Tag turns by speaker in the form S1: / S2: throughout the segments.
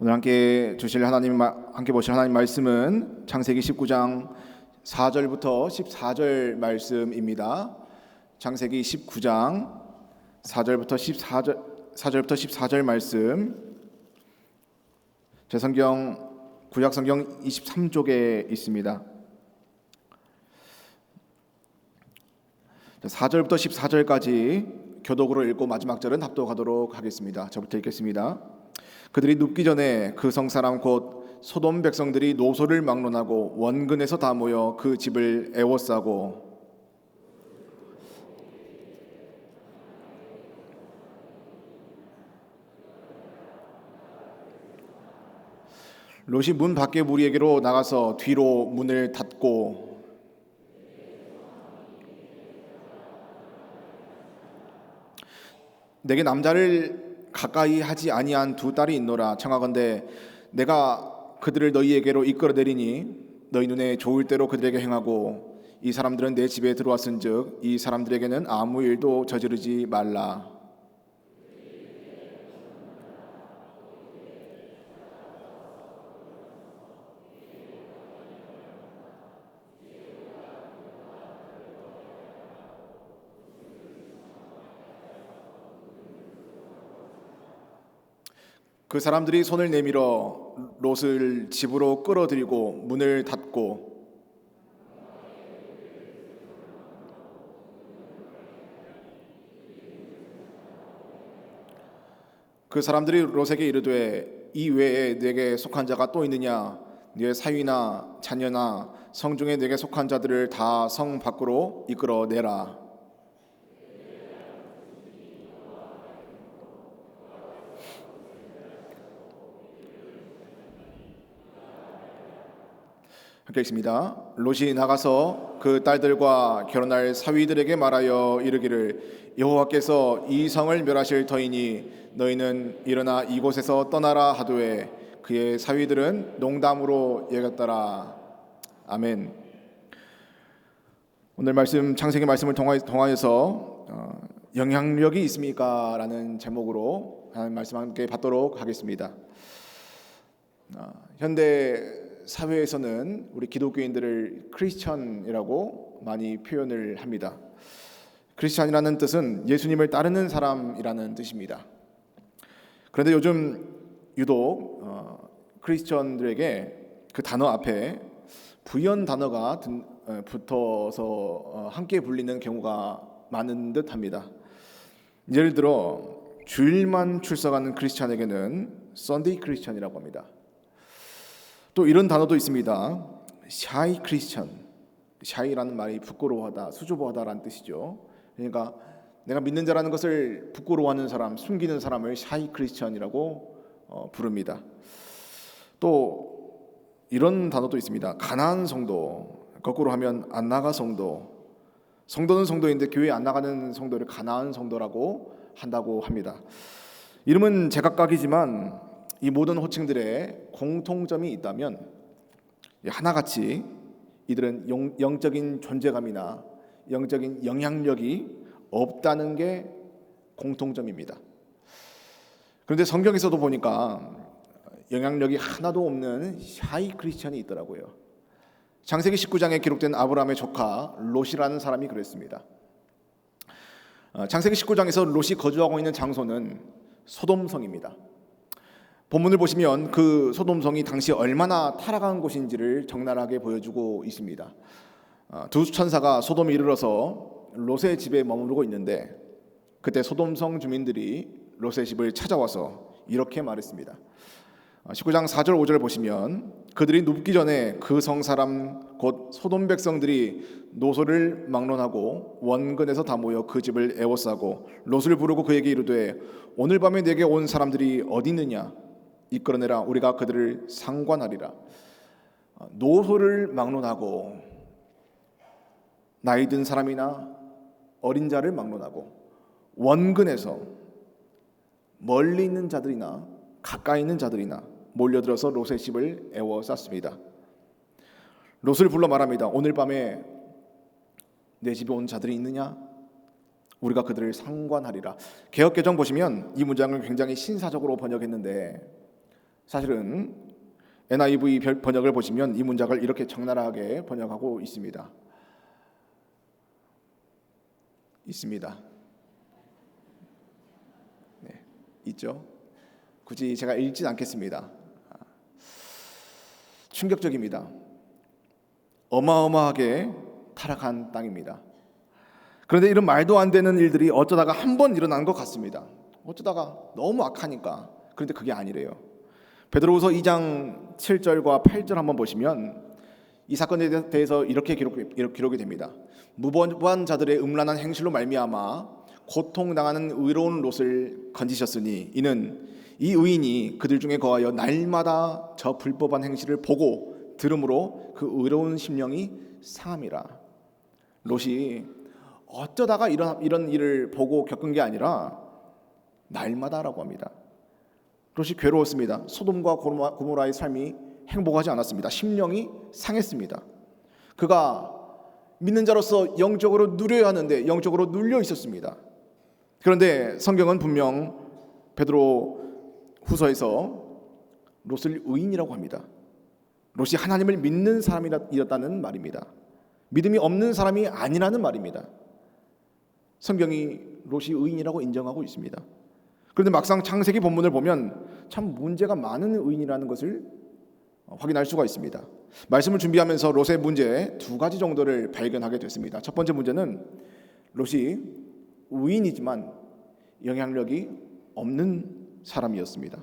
S1: 오늘 함께 보실 하나님 말씀은 창세기 19장 4절부터 14절 말씀입니다. 창세기 19장 4절부터 14절 말씀. 제 성경 구약 성경 23쪽에 있습니다. 4절부터 14절까지 교독으로 읽고 마지막 절은 합독하도록 하겠습니다. 저부터 읽겠습니다. 그들이 눕기 전에 그 성사람 곧 소돔 백성들이 노소를 막론하고 원근에서 다 모여 그 집을 애워싸고 롯이 문 밖에 무리에게로 나가서 뒤로 문을 닫고 내게 남자를 가까이 하지 아니한 두 딸이 있노라. 청하건대 내가 그들을 너희에게로 이끌어내리니 너희 눈에 좋을 대로 그들에게 행하고 이 사람들은 내 집에 들어왔은즉 이 사람들에게는 아무 일도 저지르지 말라. 그 사람들이 손을 내밀어 롯을 집으로 끌어들이고 문을 닫고 그 사람들이 롯에게 이르되 이 외에 내게 속한 자가 또 있느냐? 네 사위나 자녀나 성중에 내게 속한 자들을 다 성 밖으로 이끌어내라. 함께 읽습니다. 롯이 나가서 그 딸들과 결혼할 사위들에게 말하여 이르기를 여호와께서 이 성을 멸하실 터이니 너희는 일어나 이곳에서 떠나라 하도에 그의 사위들은 농담으로 여겼더라. 아멘. 오늘 말씀 창세기 말씀을 통하여서 영향력이 있습니까? 라는 제목으로 하나님 말씀 함께 받도록 하겠습니다. 현대 사회에서는 우리 기독교인들을 크리스천이라고 많이 표현을 합니다. 크리스천이라는 뜻은 예수님을 따르는 사람이라는 뜻입니다. 그런데 요즘 유독 크리스천들에게 그 단어 앞에 부연 단어가 붙어서 함께 불리는 경우가 많은 듯합니다. 예를 들어 주일만 출석하는 크리스천에게는 썬데이 크리스천이라고 합니다. 또 이런 단어도 있습니다. 샤이 크리스천. 샤이라는 말이 부끄러워하다, 수줍어하다라는 뜻이죠. 그러니까 내가 믿는 자라는 것을 부끄러워하는 사람, 숨기는 사람을 샤이 크리스천이라고 부릅니다. 또 이런 단어도 있습니다. 가나안 성도, 거꾸로 하면 안 나가 성도. 성도는 성도인데 교회 안 나가는 성도를 가나안 성도라고 한다고 합니다. 이름은 제각각이지만 이 모든 호칭들의 공통점이 있다면 하나같이 이들은 영적인 존재감이나 영적인 영향력이 없다는 게 공통점입니다. 그런데 성경에서도 보니까 영향력이 하나도 없는 샤이 크리스천이 있더라고요. 창세기 19장에 기록된 아브라함의 조카 롯이라는 사람이 그랬습니다. 창세기 19장에서 롯이 거주하고 있는 장소는 소돔성입니다. 본문을 보시면 그 소돔성이 당시 얼마나 타락한 곳인지를 적나라하게 보여주고 있습니다. 두 천사가 소돔에 이르러서 롯의 집에 머무르고 있는데 그때 소돔성 주민들이 롯의 집을 찾아와서 이렇게 말했습니다. 19장 4절 5절 보시면 그들이 눕기 전에 그 성 사람 곧 소돔 백성들이 노소를 막론하고 원근에서 다 모여 그 집을 애워싸고 롯을 부르고 그에게 이르되 오늘 밤에 내게 온 사람들이 어디 있느냐? 이끌어내라. 우리가 그들을 상관하리라. 노소를 막론하고 나이 든 사람이나 어린 자를 막론하고 원근에서 멀리 있는 자들이나 가까이 있는 자들이나 몰려들어서 롯의 집을 애워쌌습니다. 롯을 불러 말합니다. 오늘 밤에 내 집에 온 자들이 있느냐? 우리가 그들을 상관하리라. 개역개정 보시면 이 문장을 굉장히 신사적으로 번역했는데 사실은 NIV 번역을 보시면 이 문장을 이렇게 적나라하게 번역하고 있습니다. 네, 있죠. 굳이 제가 읽진 않겠습니다. 충격적입니다. 어마어마하게 타락한 땅입니다. 그런데 이런 말도 안 되는 일들이 어쩌다가 한 번 일어난 것 같습니다. 어쩌다가 너무 악하니까. 그런데 그게 아니래요. 베드로후서 2장 7절과 8절 한번 보시면 이 사건에 대해서 이렇게 기록이 됩니다. 무고한 자들의 음란한 행실로 말미암아 고통당하는 의로운 롯을 건지셨으니 이는 이 의인이 그들 중에 거하여 날마다 저 불법한 행실을 보고 들음으로 그 의로운 심령이 상함이라. 롯이 어쩌다가 이런 일을 보고 겪은 게 아니라 날마다라고 합니다. 롯이 괴로웠습니다. 소돔과 고모라의 삶이 행복하지 않았습니다. 심령이 상했습니다. 그가 믿는 자로서 영적으로 누려야 하는데 영적으로 눌려 있었습니다. 그런데 성경은 분명 베드로 후서에서 롯을 의인이라고 합니다. 롯이 하나님을 믿는 사람이었다는 말입니다. 믿음이 없는 사람이 아니라는 말입니다. 성경이 롯이 의인이라고 인정하고 있습니다. 그런데 막상 창세기 본문을 보면 참 문제가 많은 의인이라는 것을 확인할 수가 있습니다. 말씀을 준비하면서 롯의 문제 두 가지 정도를 발견하게 됐습니다. 첫 번째 문제는 롯이 의인이지만 영향력이 없는 사람이었습니다.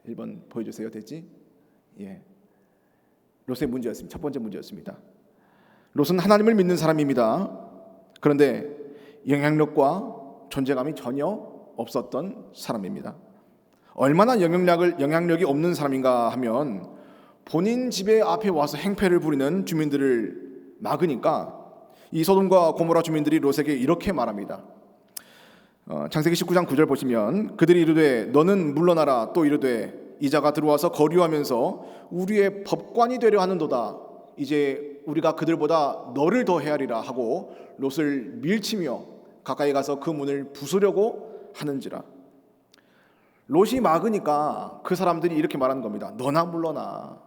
S1: 1번 보여주세요. 됐지? 예. 롯의 문제였습니다. 첫 번째 문제였습니다. 롯은 하나님을 믿는 사람입니다. 그런데 영향력과 존재감이 전혀 없었던 사람입니다. 얼마나 영향력이 없는 사람인가 하면 본인 집에 앞에 와서 행패를 부리는 주민들을 막으니까 이 소돔과 고모라 주민들이 롯에게 이렇게 말합니다. 창세기 19장 9절 보시면 그들이 이르되 너는 물러나라. 또 이르되 이자가 들어와서 거류하면서 우리의 법관이 되려 하는도다. 이제 우리가 그들보다 너를 더 헤아리라 하고 롯을 밀치며 가까이 가서 그 문을 부수려고 하는지라. 롯이 막으니까 그 사람들이 이렇게 말하는 겁니다. 너나 물러나.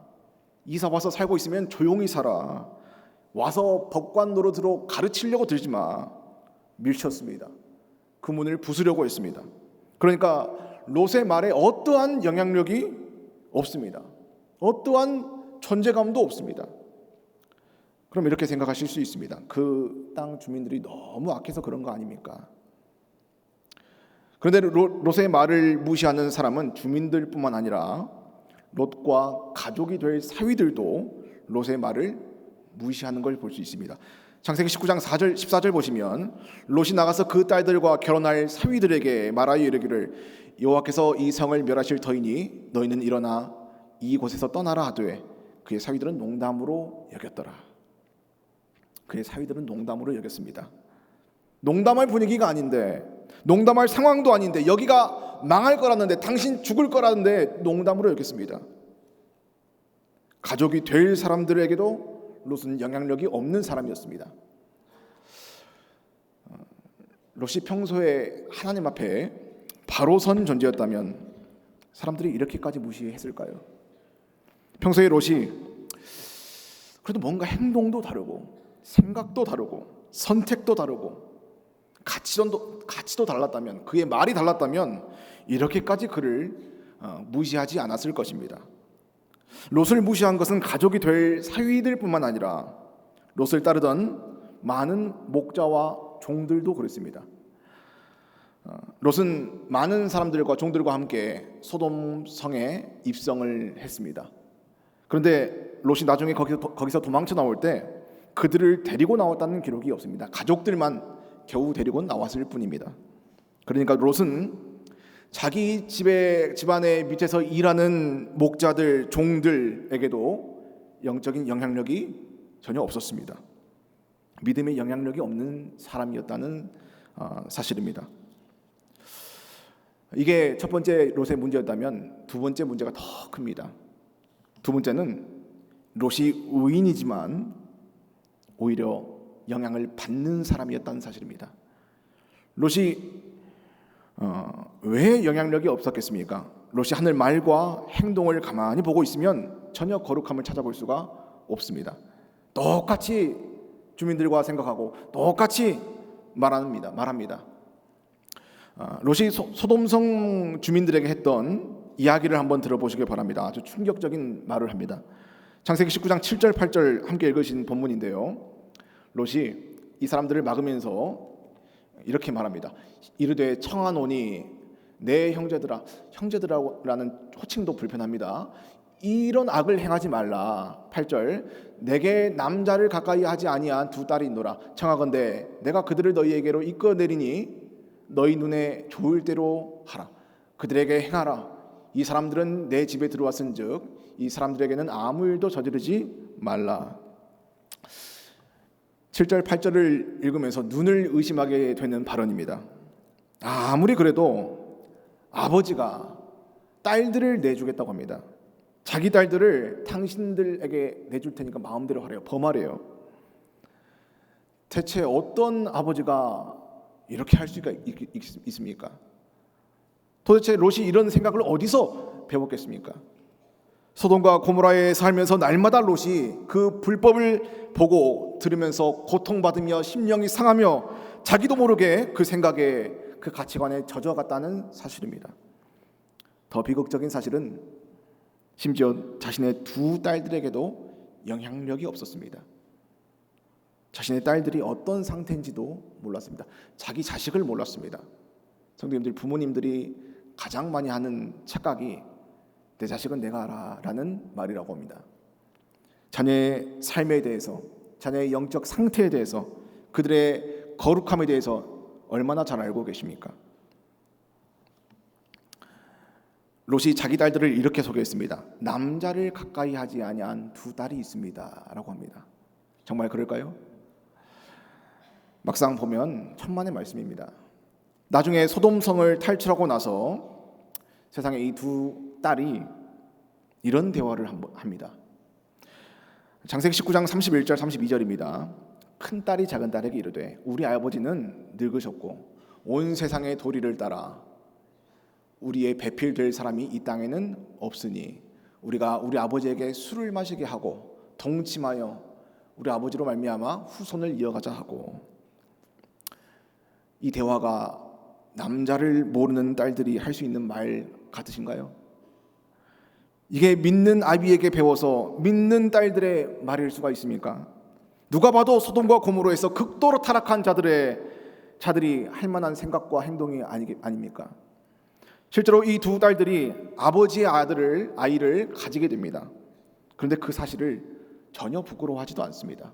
S1: 이사 와서 살고 있으면 조용히 살아. 와서 법관 노릇으로 가르치려고 들지 마. 밀쳤습니다. 그 문을 부수려고 했습니다. 그러니까 롯의 말에 어떠한 영향력이 없습니다. 어떠한 존재감도 없습니다. 그럼 이렇게 생각하실 수 있습니다. 그 땅 주민들이 너무 악해서 그런 거 아닙니까? 그런데 롯의 말을 무시하는 사람은 주민들뿐만 아니라 롯과 가족이 될 사위들도 롯의 말을 무시하는 걸 볼 수 있습니다. 창세기 19장 14절 보시면 롯이 나가서 그 딸들과 결혼할 사위들에게 말하여 이르기를 여호와께서 이 성을 멸하실 터이니 너희는 일어나 이곳에서 떠나라 하되 그의 사위들은 농담으로 여겼더라. 그의 사위들은 농담으로 여겼습니다. 농담할 분위기가 아닌데, 농담할 상황도 아닌데, 여기가 망할 거라는데, 당신 죽을 거라는데 농담으로 여겼습니다. 가족이 될 사람들에게도 롯은 영향력이 없는 사람이었습니다. 롯이 평소에 하나님 앞에 바로 선 존재였다면 사람들이 이렇게까지 무시했을까요? 평소에 롯이 그래도 뭔가 행동도 다르고 생각도 다르고 선택도 다르고 가치도 달랐다면, 그의 말이 달랐다면 이렇게까지 그를 무시하지 않았을 것입니다. 롯을 무시한 것은 가족이 될 사위들뿐만 아니라 롯을 따르던 많은 목자와 종들도 그랬습니다. 롯은 많은 사람들과 종들과 함께 소돔 성에 입성을 했습니다. 그런데 롯이 나중에 거기서 도망쳐 나올 때 그들을 데리고 나왔다는 기록이 없습니다. 가족들만 겨우 데리고 나왔을 뿐입니다. 그러니까 롯은 자기 집안의 밑에서 일하는 목자들, 종들에게도 영적인 영향력이 전혀 없었습니다. 믿음의 영향력이 없는 사람이었다는 사실입니다. 이게 첫 번째 롯의 문제였다면 두 번째 문제가 더 큽니다. 두 번째는 롯이 의인이지만 오히려 영향을 받는 사람이었다는 사실입니다. 롯이 왜 영향력이 없었겠습니까? 롯이 하늘 말과 행동을 가만히 보고 있으면 전혀 거룩함을 찾아볼 수가 없습니다. 똑같이 주민들과 생각하고 똑같이 말합니다. 롯이 소돔성 주민들에게 했던 이야기를 한번 들어보시길 바랍니다. 아주 충격적인 말을 합니다. 창세기 19장 7절 8절 함께 읽으신 본문인데요. 롯이 이 사람들을 막으면서 이렇게 말합니다. 이르되 청하노니 내 형제들아라는 호칭도 불편합니다. 이런 악을 행하지 말라. 8절 내게 남자를 가까이 하지 아니한 두 딸이 있노라. 청하건대 내가 그들을 너희에게로 이끌어내리니 너희 눈에 좋을 대로 하라. 그들에게 행하라. 이 사람들은 내 집에 들어왔은즉 이 사람들에게는 아무 일도 저지르지 말라. 7절 8절을 읽으면서 눈을 의심하게 되는 발언입니다. 아무리 그래도 아버지가 딸들을 내주겠다고 합니다. 자기 딸들을 당신들에게 내줄 테니까 마음대로 하래요. 범하래요. 대체 어떤 아버지가 이렇게 할 수가 있습니까? 도대체 롯이 이런 생각을 어디서 배웠겠습니까? 소돔과 고모라에 살면서 날마다 롯이 그 불법을 보고 들으면서 고통받으며 심령이 상하며 자기도 모르게 그 생각에 그 가치관에 젖어갔다는 사실입니다. 더 비극적인 사실은 심지어 자신의 두 딸들에게도 영향력이 없었습니다. 자신의 딸들이 어떤 상태인지도 몰랐습니다. 자기 자식을 몰랐습니다. 성도님들, 부모님들이 가장 많이 하는 착각이 내 자식은 내가 알아라는 말이라고 합니다. 자녀의 삶에 대해서, 자녀의 영적 상태에 대해서, 그들의 거룩함에 대해서 얼마나 잘 알고 계십니까? 롯이 자기 딸들을 이렇게 소개했습니다. 남자를 가까이 하지 아니한 두 딸이 있습니다 라고 합니다. 정말 그럴까요? 막상 보면 천만의 말씀입니다. 나중에 소돔성을 탈출하고 나서 세상에 이 두 딸이 이런 대화를 합니다. 창세기 19장 31절 32절입니다. 큰 딸이 작은 딸에게 이르되 우리 아버지는 늙으셨고 온 세상의 도리를 따라 우리의 배필될 사람이 이 땅에는 없으니 우리가 우리 아버지에게 술을 마시게 하고 동침하여 우리 아버지로 말미암아 후손을 이어가자 하고. 이 대화가 남자를 모르는 딸들이 할 수 있는 말 같으신가요? 이게 믿는 아비에게 배워서 믿는 딸들의 말일 수가 있습니까? 누가 봐도 소돔과 고모라에서 극도로 타락한 자들이 할 만한 생각과 행동이 아닙니까? 실제로 이 두 딸들이 아버지의 아이를 가지게 됩니다. 그런데 그 사실을 전혀 부끄러워하지도 않습니다.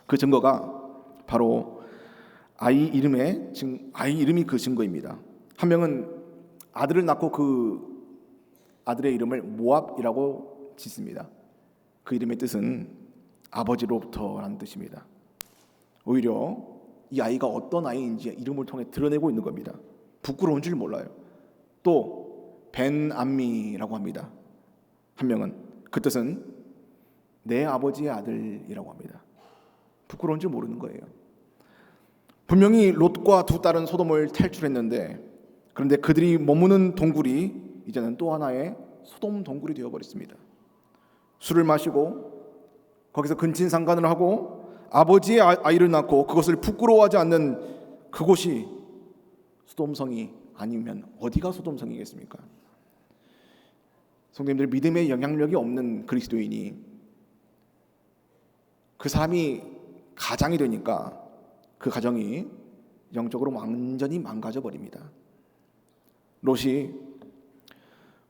S1: 그 증거가 바로 아이 이름이 그 증거입니다. 한 명은 아들을 낳고 그 아들의 이름을 모압이라고 짓습니다. 그 이름의 뜻은 아버지로부터라는 뜻입니다. 오히려 이 아이가 어떤 아이인지 이름을 통해 드러내고 있는 겁니다. 부끄러운 줄 몰라요. 또 벤암미라고 합니다. 한 명은 그 뜻은 내 아버지의 아들이라고 합니다. 부끄러운 줄 모르는 거예요. 분명히 롯과 두 딸은 소돔을 탈출했는데 그런데 그들이 머무는 동굴이 이제는 또 하나의 소돔 동굴이 되어버렸습니다. 술을 마시고 거기서 근친상간을 하고 아버지의 아이를 낳고 그것을 부끄러워하지 않는 그곳이 소돔성이 아니면 어디가 소돔성이겠습니까? 성도님들, 믿음의 영향력이 없는 그리스도인이 그 사람이 가장이 되니까 그 가정이 영적으로 완전히 망가져 버립니다. 롯이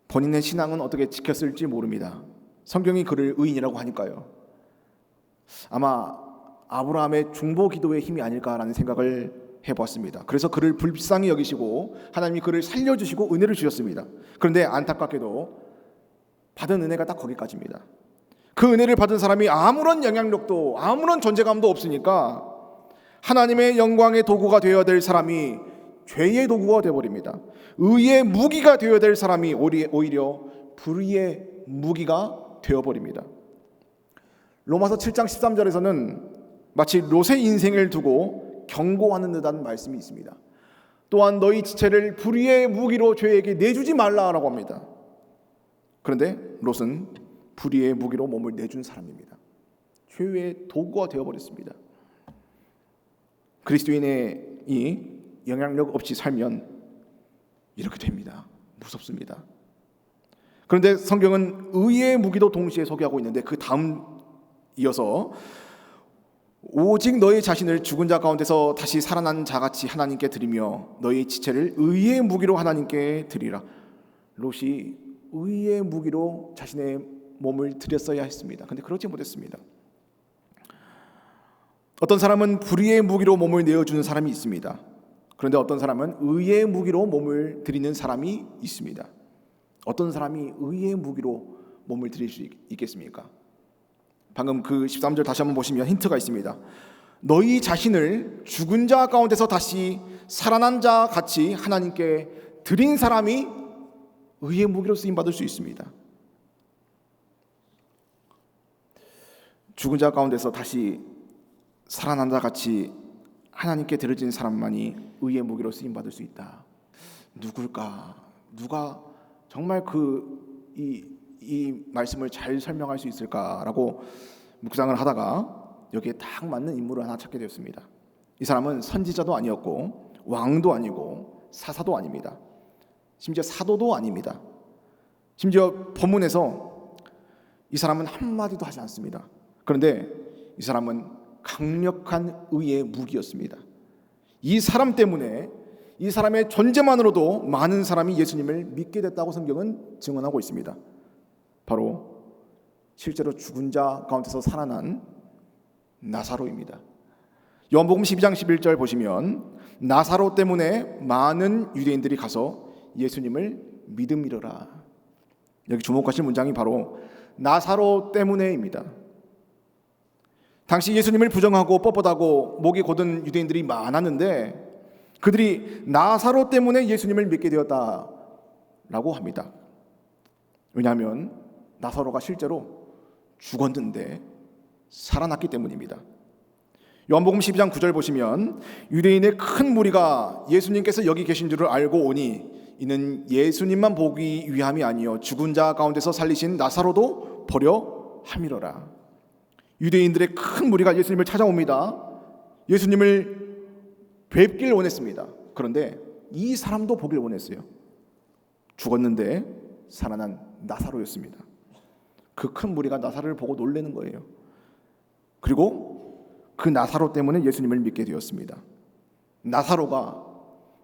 S1: 본인의 신앙은 어떻게 지켰을지 모릅니다. 성경이 그를 의인이라고 하니까요. 아마 아브라함의 중보 기도의 힘이 아닐까라는 생각을 해보았습니다. 그래서 그를 불쌍히 여기시고 하나님이 그를 살려주시고 은혜를 주셨습니다. 그런데 안타깝게도 받은 은혜가 딱 거기까지입니다. 그 은혜를 받은 사람이 아무런 영향력도 아무런 존재감도 없으니까 하나님의 영광의 도구가 되어야 될 사람이 죄의 도구가 되어버립니다. 의의 무기가 되어야 될 사람이 오히려 불의의 무기가 되어버립니다. 로마서 7장 13절에서는 마치 롯의 인생을 두고 경고하는 듯한 말씀이 있습니다. 또한 너희 지체를 불의의 무기로 죄에게 내주지 말라라고 합니다. 그런데 롯은 불의의 무기로 몸을 내준 사람입니다. 죄의 도구가 되어버렸습니다. 그리스도인의 영향력 없이 살면 이렇게 됩니다. 무섭습니다. 그런데 성경은 의의 무기도 동시에 소개하고 있는데 그 다음 이어서 오직 너희 자신을 죽은 자 가운데서 다시 살아난 자같이 하나님께 드리며 너희 지체를 의의 무기로 하나님께 드리라. 롯이 의의 무기로 자신의 몸을 드렸어야 했습니다. 그런데 그렇지 못했습니다. 어떤 사람은 불의의 무기로 몸을 내어주는 사람이 있습니다. 그런데 어떤 사람은 의의 무기로 몸을 드리는 사람이 있습니다. 어떤 사람이 의의 무기로 몸을 드릴 수 있겠습니까? 방금 그 13절 다시 한번 보시면 힌트가 있습니다. 너희 자신을 죽은 자 가운데서 다시 살아난 자 같이 하나님께 드린 사람이 의의 무기로 쓰임받을 수 있습니다. 죽은 자 가운데서 다시 살아난 자 같이 하나님께 드려진 사람만이 의의 무기로 쓰임받을 수 있다. 누굴까? 누가 정말 이 말씀을 잘 설명할 수 있을까라고 묵상을 하다가 여기에 딱 맞는 인물을 하나 찾게 되었습니다. 이 사람은 선지자도 아니었고 왕도 아니고 사사도 아닙니다. 심지어 사도도 아닙니다. 심지어 본문에서 이 사람은 한마디도 하지 않습니다. 그런데 이 사람은 강력한 의의 무기였습니다. 이 사람 때문에, 이 사람의 존재만으로도 많은 사람이 예수님을 믿게 됐다고 성경은 증언하고 있습니다. 바로 실제로 죽은 자 가운데서 살아난 나사로입니다. 요한복음 12장 11절 보시면 나사로 때문에 많은 유대인들이 가서 예수님을 믿음이러라. 여기 주목하실 문장이 바로 나사로 때문에입니다. 당시 예수님을 부정하고 뻣뻣하고 목이 곧은 유대인들이 많았는데 그들이 나사로 때문에 예수님을 믿게 되었다라고 합니다. 왜냐하면 나사로가 실제로 죽었는데 살아났기 때문입니다. 요한복음 12장 9절 보시면 유대인의 큰 무리가 예수님께서 여기 계신 줄을 알고 오니 이는 예수님만 보기 위함이 아니요 죽은 자 가운데서 살리신 나사로도 보려 함이로라. 유대인들의 큰 무리가 예수님을 찾아옵니다. 예수님을 뵙길 원했습니다. 그런데 이 사람도 보길 원했어요. 죽었는데 살아난 나사로였습니다. 그 큰 무리가 나사로를 보고 놀라는 거예요. 그리고 그 나사로 때문에 예수님을 믿게 되었습니다. 나사로가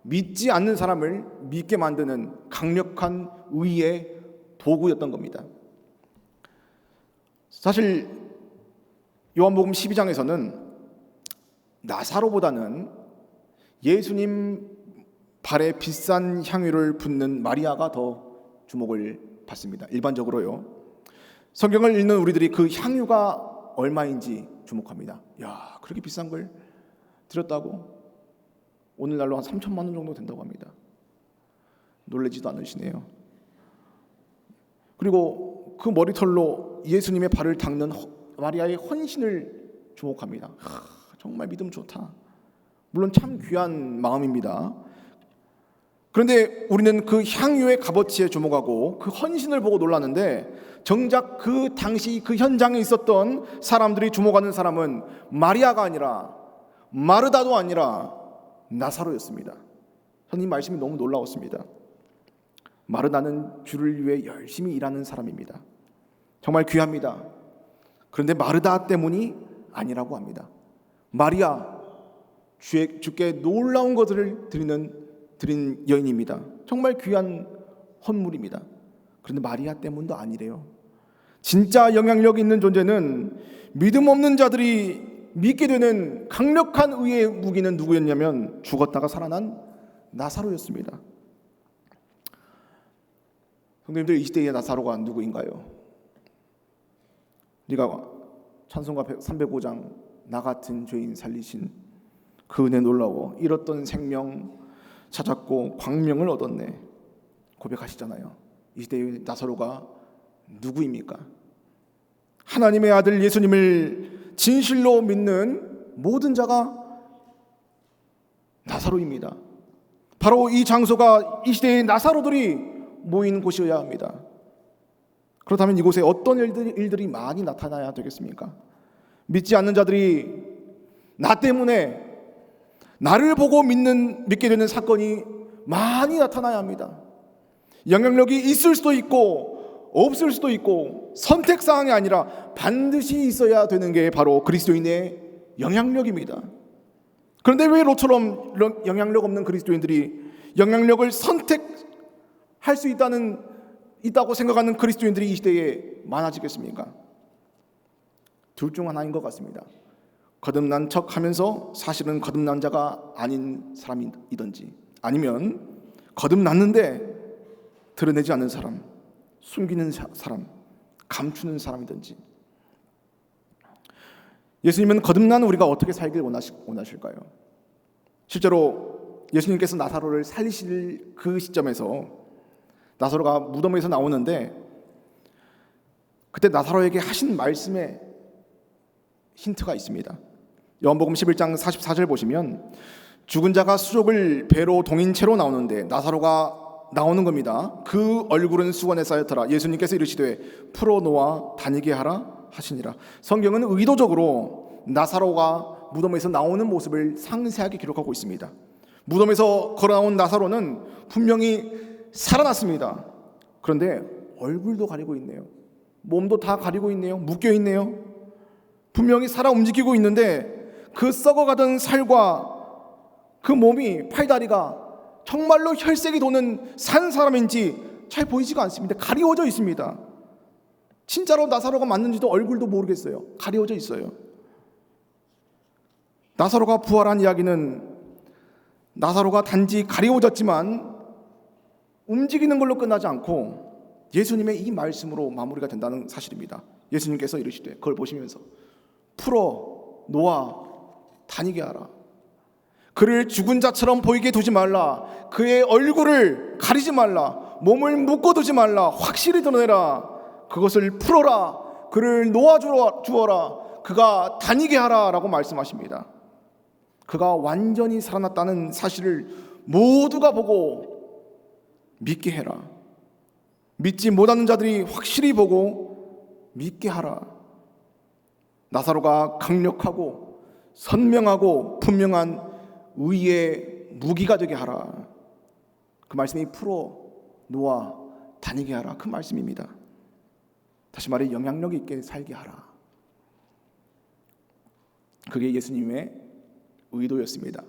S1: 믿지 않는 사람을 믿게 만드는 강력한 의의 도구였던 겁니다. 사실 요한복음 12장에서는 나사로보다는 예수님 발에 비싼 향유를 붓는 마리아가 더 주목을 받습니다. 일반적으로요. 성경을 읽는 우리들이 그 향유가 얼마인지 주목합니다. 야, 그렇게 비싼 걸 드렸다고? 오늘날로 한 3천만 원 정도 된다고 합니다. 놀라지도 않으시네요. 그리고 그 머리털로 예수님의 발을 닦는 마리아의 헌신을 주목합니다. 정말 믿음 좋다. 물론 참 귀한 마음입니다. 그런데 우리는 그 향유의 값어치에 주목하고 그 헌신을 보고 놀랐는데 정작 그 당시 그 현장에 있었던 사람들이 주목하는 사람은 마리아가 아니라 마르다도 아니라 나사로였습니다. 저는 이 말씀이 너무 놀라웠습니다. 마르다는 주를 위해 열심히 일하는 사람입니다. 정말 귀합니다. 그런데 마르다 때문이 아니라고 합니다. 마리아, 주께 놀라운 것들을 드린 여인입니다. 정말 귀한 헌물입니다. 그런데 마리아 때문도 아니래요. 진짜 영향력 있는 존재는 믿음 없는 자들이 믿게 되는 강력한 의의 무기는 누구였냐면 죽었다가 살아난 나사로였습니다. 성도님들, 이 시대의 나사로가 누구인가요? 네가 찬송가 305장 나 같은 죄인 살리신 그 은혜 놀라워 잃었던 생명 찾았고 광명을 얻었네 고백하시잖아요. 이 시대의 나사로가 누구입니까? 하나님의 아들 예수님을 진실로 믿는 모든 자가 나사로입니다. 바로 이 장소가 이 시대의 나사로들이 모인 곳이어야 합니다. 그렇다면 이곳에 어떤 일들이 많이 나타나야 되겠습니까? 믿지 않는 자들이 나 때문에 나를 보고 믿게 되는 사건이 많이 나타나야 합니다. 영향력이 있을 수도 있고 없을 수도 있고 선택사항이 아니라 반드시 있어야 되는 게 바로 그리스도인의 영향력입니다. 그런데 왜 로처럼 영향력 없는 그리스도인들이 영향력을 선택할 수 있다고 생각하는 그리스도인들이 이 시대에 많아지겠습니까? 둘 중 하나인 것 같습니다. 거듭난 척하면서 사실은 거듭난 자가 아닌 사람이든지, 아니면 거듭났는데 드러내지 않는 사람, 숨기는 사람, 감추는 사람이든지. 예수님은 거듭난 우리가 어떻게 살길 원하실까요? 실제로 예수님께서 나사로를 살리실 그 시점에서 나사로가 무덤에서 나오는데 그때 나사로에게 하신 말씀에 힌트가 있습니다. 요한복음 11장 44절 보시면 죽은 자가 수족을 배로 동인 채로 나오는데 나사로가 나오는 겁니다. 그 얼굴은 수건에 쌓였더라. 예수님께서 이르시되 풀어놓아 다니게 하라 하시니라. 성경은 의도적으로 나사로가 무덤에서 나오는 모습을 상세하게 기록하고 있습니다. 무덤에서 걸어나온 나사로는 분명히 살아났습니다. 그런데 얼굴도 가리고 있네요. 몸도 다 가리고 있네요. 묶여 있네요. 분명히 살아 움직이고 있는데 그 썩어가던 살과 그 몸이, 팔다리가 정말로 혈색이 도는 산 사람인지 잘 보이지가 않습니다. 가리워져 있습니다. 진짜로 나사로가 맞는지도 얼굴도 모르겠어요. 가리워져 있어요. 나사로가 부활한 이야기는 나사로가 단지 가리워졌지만 움직이는 걸로 끝나지 않고 예수님의 이 말씀으로 마무리가 된다는 사실입니다. 예수님께서 이르시되, 그걸 보시면서 풀어 놓아 다니게 하라. 그를 죽은 자처럼 보이게 두지 말라. 그의 얼굴을 가리지 말라. 몸을 묶어두지 말라. 확실히 드러내라. 그것을 풀어라. 그를 놓아주어라. 그가 다니게 하라 라고 말씀하십니다. 그가 완전히 살아났다는 사실을 모두가 보고 믿게 해라. 믿지 못하는 자들이 확실히 보고 믿게 하라. 나사로가 강력하고 선명하고 분명한 의의 무기가 되게 하라. 그 말씀이 풀어 놓아 다니게 하라. 그 말씀입니다. 다시 말해 영향력 있게 살게 하라. 그게 예수님의 의도였습니다.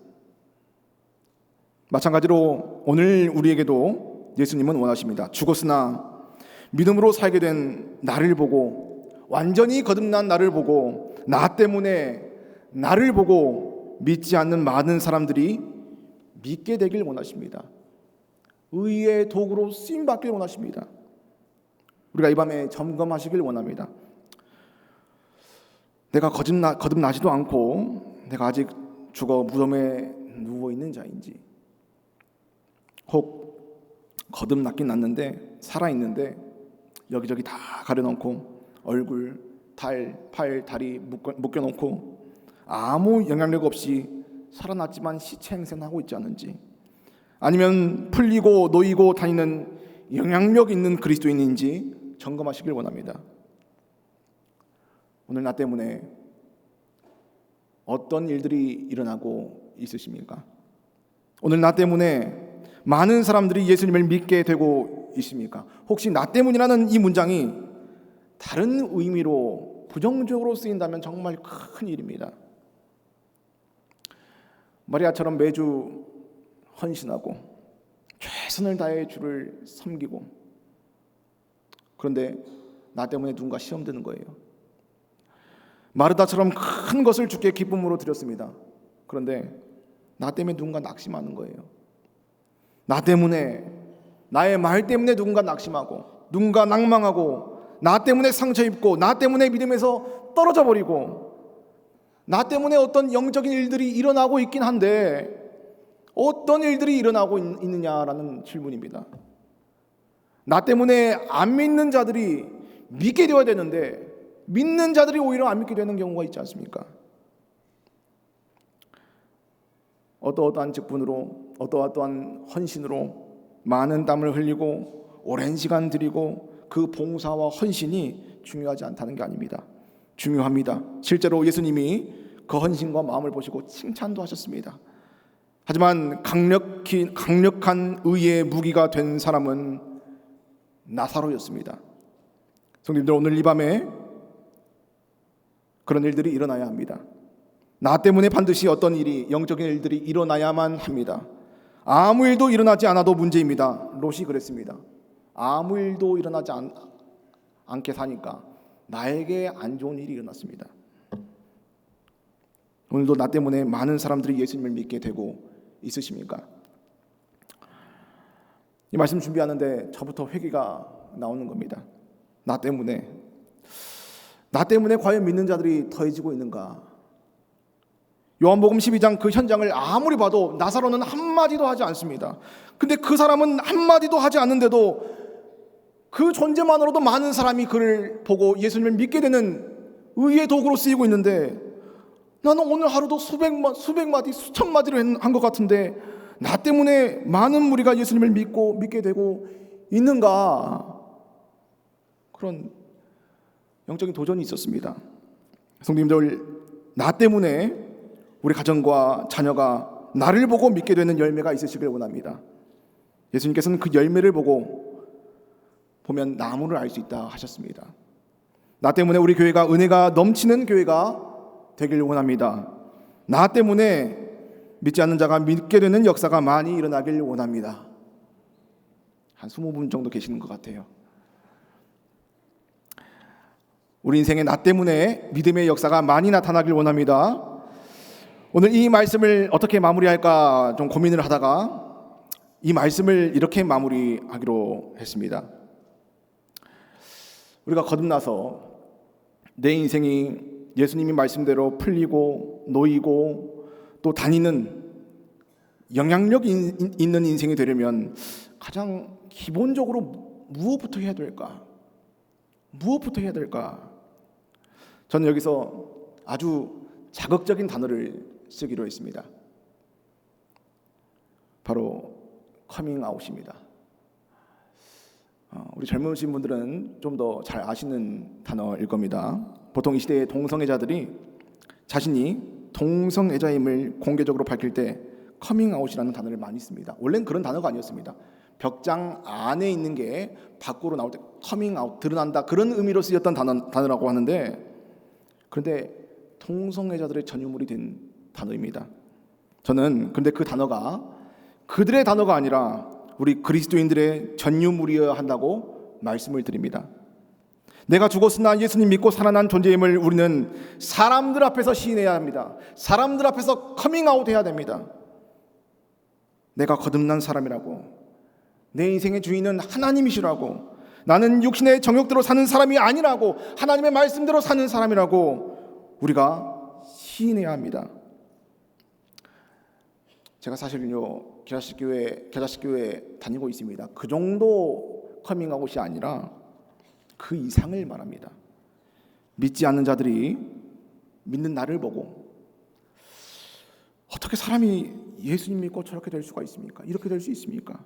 S1: 마찬가지로 오늘 우리에게도 예수님은 원하십니다. 죽었으나 믿음으로 살게 된 나를 보고, 완전히 거듭난 나를 보고, 나 때문에 나를 보고 믿지 않는 많은 사람들이 믿게 되길 원하십니다. 의의 도구로 쓰임받길 원하십니다. 우리가 이 밤에 점검하시길 원합니다. 내가 거듭나지도 않고 내가 아직 죽어 무덤에 누워있는 자인지, 혹 거듭났긴 났는데 살아있는데 여기저기 다 가려놓고 얼굴, 팔, 다리 묶여놓고 아무 영향력 없이 살아났지만 시체 행세하고 있지 않은지, 아니면 풀리고 놓이고 다니는 영향력 있는 그리스도인인지 점검하시길 원합니다. 오늘 나 때문에 어떤 일들이 일어나고 있으십니까? 오늘 나 때문에 많은 사람들이 예수님을 믿게 되고 있습니까? 혹시 나 때문이라는 이 문장이 다른 의미로 부정적으로 쓰인다면 정말 큰 일입니다. 마리아처럼 매주 헌신하고 최선을 다해 주를 섬기고, 그런데 나 때문에 누군가 시험 드는 거예요. 마르다처럼 큰 것을 주께 기쁨으로 드렸습니다. 그런데 나 때문에 누군가 낙심하는 거예요. 나 때문에, 나의 말 때문에 누군가 낙심하고, 누군가 낭망하고, 나 때문에 상처 입고, 나 때문에 믿음에서 떨어져 버리고, 나 때문에 어떤 영적인 일들이 일어나고 있긴 한데 어떤 일들이 일어나고 있느냐라는 질문입니다. 나 때문에 안 믿는 자들이 믿게 되어야 되는데 믿는 자들이 오히려 안 믿게 되는 경우가 있지 않습니까? 어떠어떠한 직분으로 어떠어떠한 헌신으로 많은 땀을 흘리고 오랜 시간 들이고 그 봉사와 헌신이 중요하지 않다는 게 아닙니다. 중요합니다. 실제로 예수님이 그 헌신과 마음을 보시고 칭찬도 하셨습니다. 하지만 강력한 의의 무기가 된 사람은 나사로였습니다. 성도님들, 오늘 이 밤에 그런 일들이 일어나야 합니다. 나 때문에 반드시 어떤 일이, 영적인 일들이 일어나야만 합니다. 아무 일도 일어나지 않아도 문제입니다. 롯이 그랬습니다. 아무 일도 일어나지 않게 사니까 나에게 안 좋은 일이 일어났습니다. 오늘도 나 때문에 많은 사람들이 예수님을 믿게 되고 있으십니까? 이 말씀 준비하는데 저부터 회개가 나오는 겁니다. 나 때문에 과연 믿는 자들이 더해지고 있는가? 요한복음 12장 그 현장을 아무리 봐도 나사로는 한마디도 하지 않습니다. 근데 그 사람은 한마디도 하지 않는데도 그 존재만으로도 많은 사람이 그를 보고 예수님을 믿게 되는 의의 도구로 쓰이고 있는데, 나는 오늘 하루도 수백 마디, 수천 마디로 한 것 같은데 나 때문에 많은 무리가 예수님을 믿게 되고 있는가? 그런 영적인 도전이 있었습니다. 성도님들, 나 때문에 우리 가정과 자녀가 나를 보고 믿게 되는 열매가 있으시길 원합니다. 예수님께서는 그 열매를 보면 나무를 알 수 있다 하셨습니다. 나 때문에 우리 교회가 은혜가 넘치는 교회가 되길 원합니다. 나 때문에 믿지 않는 자가 믿게 되는 역사가 많이 일어나길 원합니다. 한 20분 정도 계시는 것 같아요. 우리 인생에 나 때문에 믿음의 역사가 많이 나타나길 원합니다. 오늘 이 말씀을 어떻게 마무리할까 좀 고민을 하다가 이 말씀을 이렇게 마무리하기로 했습니다. 우리가 거듭나서 내 인생이 예수님이 말씀대로 풀리고 놓이고 또 다니는 영향력 있는 인생이 되려면 가장 기본적으로 무엇부터 해야 될까? 저는 여기서 아주 자극적인 단어를 쓰기로 했습니다. 바로 커밍아웃입니다. 우리 젊으신 분들은 좀 더 잘 아시는 단어일 겁니다. 보통 이 시대의 동성애자들이 자신이 동성애자임을 공개적으로 밝힐 때 커밍아웃이라는 단어를 많이 씁니다. 원래는 그런 단어가 아니었습니다. 벽장 안에 있는 게 밖으로 나올 때 커밍아웃, 드러난다, 그런 의미로 쓰였던 단어라고 하는데, 그런데 동성애자들의 전유물이 된 단어입니다. 저는 근데 그 단어가 그들의 단어가 아니라 우리 그리스도인들의 전유물이어야 한다고 말씀을 드립니다. 내가 죽었으나 예수님 믿고 살아난 존재임을 우리는 사람들 앞에서 시인해야 합니다. 사람들 앞에서 커밍아웃 해야 됩니다. 내가 거듭난 사람이라고, 내 인생의 주인은 하나님이시라고, 나는 육신의 정욕대로 사는 사람이 아니라고, 하나님의 말씀대로 사는 사람이라고 우리가 시인해야 합니다. 제가 사실요 겨자식교회 다니고 있습니다. 그 정도 커밍아웃이 아니라 그 이상을 말합니다. 믿지 않는 자들이 믿는 나를 보고 어떻게 사람이 예수님 믿고 저렇게 될 수가 있습니까? 이렇게 될 수 있습니까?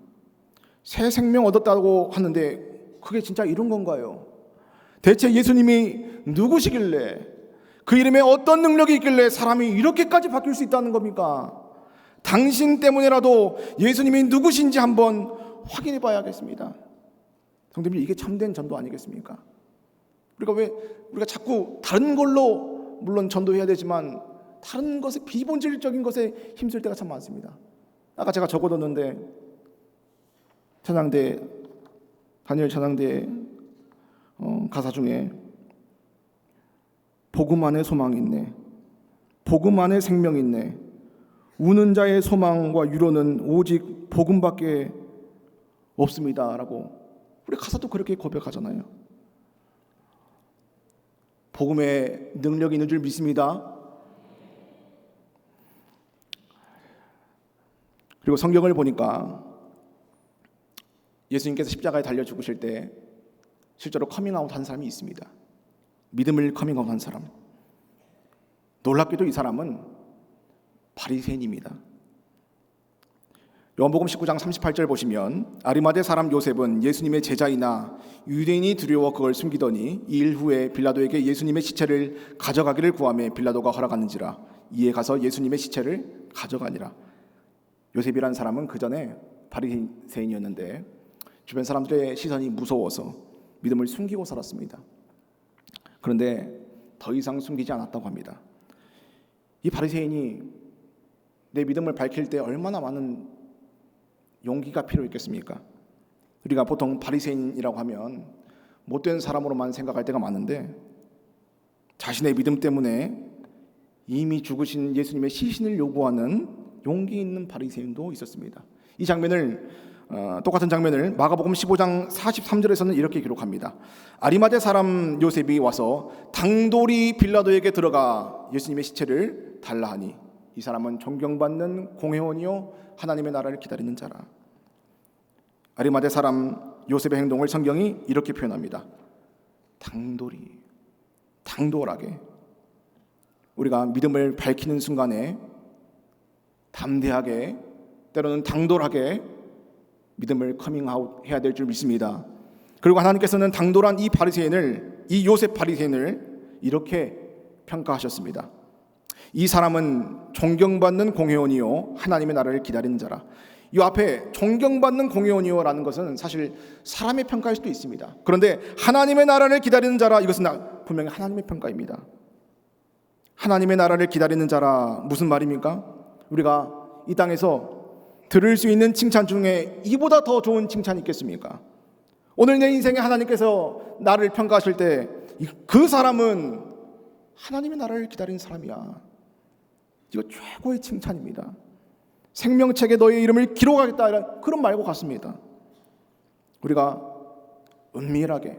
S1: 새 생명 얻었다고 하는데 그게 진짜 이런 건가요? 대체 예수님이 누구시길래, 그 이름에 어떤 능력이 있길래 사람이 이렇게까지 바뀔 수 있다는 겁니까? 당신 때문에라도 예수님이 누구신지 한번 확인해 봐야겠습니다. 성도님, 이게 참된 전도 아니겠습니까? 우리가 자꾸 다른 걸로 물론 전도해야 되지만 다른 것에, 비본질적인 것에 힘쓸 때가 참 많습니다. 아까 제가 적어뒀는데 다니엘 찬양대 가사 중에 복음 안에 소망이 있네, 복음 안에 생명이 있네, 우는 자의 소망과 위로는 오직 복음밖에 없습니다 라고 우리 가사도 그렇게 고백하잖아요. 복음에 능력이 있는 줄 믿습니다. 그리고 성경을 보니까 예수님께서 십자가에 달려 죽으실 때 실제로 커밍아웃 한 사람이 있습니다. 믿음을 커밍아웃 한 사람. 놀랍게도 이 사람은 바리새인입니다. 요한복음 19장 38절 보시면 아리마대 사람 요셉은 예수님의 제자이나 유대인이 두려워 그걸 숨기더니 2일 후에 빌라도에게 예수님의 시체를 가져가기를 구하며 빌라도가 허락하는지라 이에 가서 예수님의 시체를 가져가니라. 요셉이라는 사람은 그 전에 바리새인이었는데 주변 사람들의 시선이 무서워서 믿음을 숨기고 살았습니다. 그런데 더 이상 숨기지 않았다고 합니다. 이 바리새인이 내 믿음을 밝힐 때 얼마나 많은 용기가 필요했겠습니까? 우리가 보통 바리새인이라고 하면 못된 사람으로만 생각할 때가 많은데 자신의 믿음 때문에 이미 죽으신 예수님의 시신을 요구하는 용기 있는 바리새인도 있었습니다. 이 장면을 똑같은 장면을 마가복음 15장 43절에서는 이렇게 기록합니다. 아리마대 사람 요셉이 와서 당돌이 빌라도에게 들어가 예수님의 시체를 달라 하니 이 사람은 존경받는 공회원이요 하나님의 나라를 기다리는 자라. 아리마대 사람 요셉의 행동을 성경이 이렇게 표현합니다. 당돌하게. 우리가 믿음을 밝히는 순간에 담대하게, 때로는 당돌하게 믿음을 커밍아웃 해야 될 줄 믿습니다. 그리고 하나님께서는 당돌한 이 요셉 바리새인을 이렇게 평가하셨습니다. 이 사람은 존경받는 공회원이요 하나님의 나라를 기다리는 자라. 이 앞에 존경받는 공회원이요라는 것은 사실 사람의 평가일 수도 있습니다. 그런데 하나님의 나라를 기다리는 자라, 이것은 분명히 하나님의 평가입니다. 하나님의 나라를 기다리는 자라, 무슨 말입니까? 우리가 이 땅에서 들을 수 있는 칭찬 중에 이보다 더 좋은 칭찬이 있겠습니까? 오늘 내 인생에 하나님께서 나를 평가하실 때 그 사람은 하나님의 나라를 기다리는 사람이야. 이거 최고의 칭찬입니다. 생명책에 너의 이름을 기록하겠다, 이런 그런 말과 같습니다. 우리가 은밀하게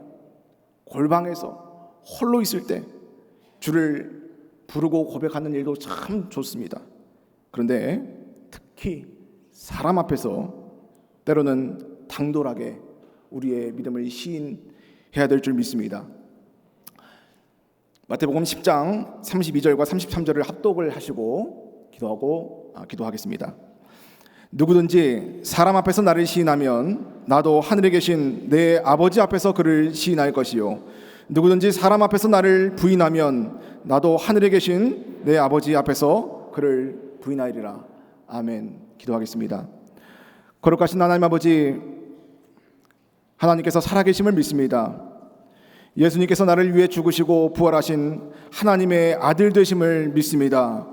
S1: 골방에서 홀로 있을 때 주를 부르고 고백하는 일도 참 좋습니다. 그런데 특히 사람 앞에서 때로는 당돌하게 우리의 믿음을 시인해야 될 줄 믿습니다. 마태복음 10장 32절과 33절을 합독을 하시고 기도하겠습니다. 누구든지 사람 앞에서 나를 시인하면 나도 하늘에 계신 내 아버지 앞에서 그를 시인할 것이요 누구든지 사람 앞에서 나를 부인하면 나도 하늘에 계신 내 아버지 앞에서 그를 부인하리라. 아멘. 기도하겠습니다. 거룩하신 하나님 아버지, 하나님께서 살아계심을 믿습니다. 예수님께서 나를 위해 죽으시고 부활하신 하나님의 아들 되심을 믿습니다.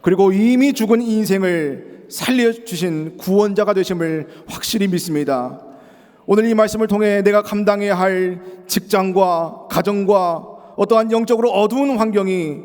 S1: 그리고 이미 죽은 인생을 살려주신 구원자가 되심을 확실히 믿습니다. 오늘 이 말씀을 통해 내가 감당해야 할 직장과 가정과 어떠한 영적으로 어두운 환경이,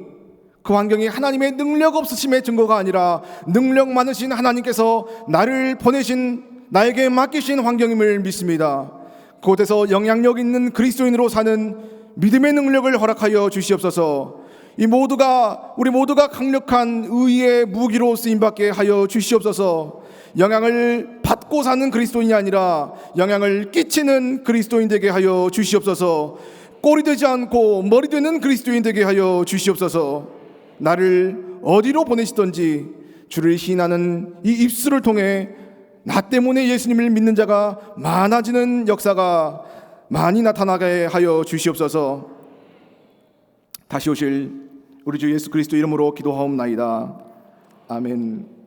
S1: 그 환경이 하나님의 능력 없으심의 증거가 아니라 능력 많으신 하나님께서 나를 보내신, 나에게 맡기신 환경임을 믿습니다. 그곳에서 영향력 있는 그리스도인으로 사는 믿음의 능력을 허락하여 주시옵소서. 우리 모두가 강력한 의의 무기로 쓰임받게 하여 주시옵소서. 영향을 받고 사는 그리스도인이 아니라 영향을 끼치는 그리스도인 되게 하여 주시옵소서. 꼴이 되지 않고 머리 되는 그리스도인 되게 하여 주시옵소서. 나를 어디로 보내시든지 주를 시인하는 이 입술을 통해 나 때문에 예수님을 믿는 자가 많아지는 역사가 많이 나타나게 하여 주시옵소서. 다시 오실 우리 주 예수 그리스도 이름으로 기도하옵나이다. 아멘.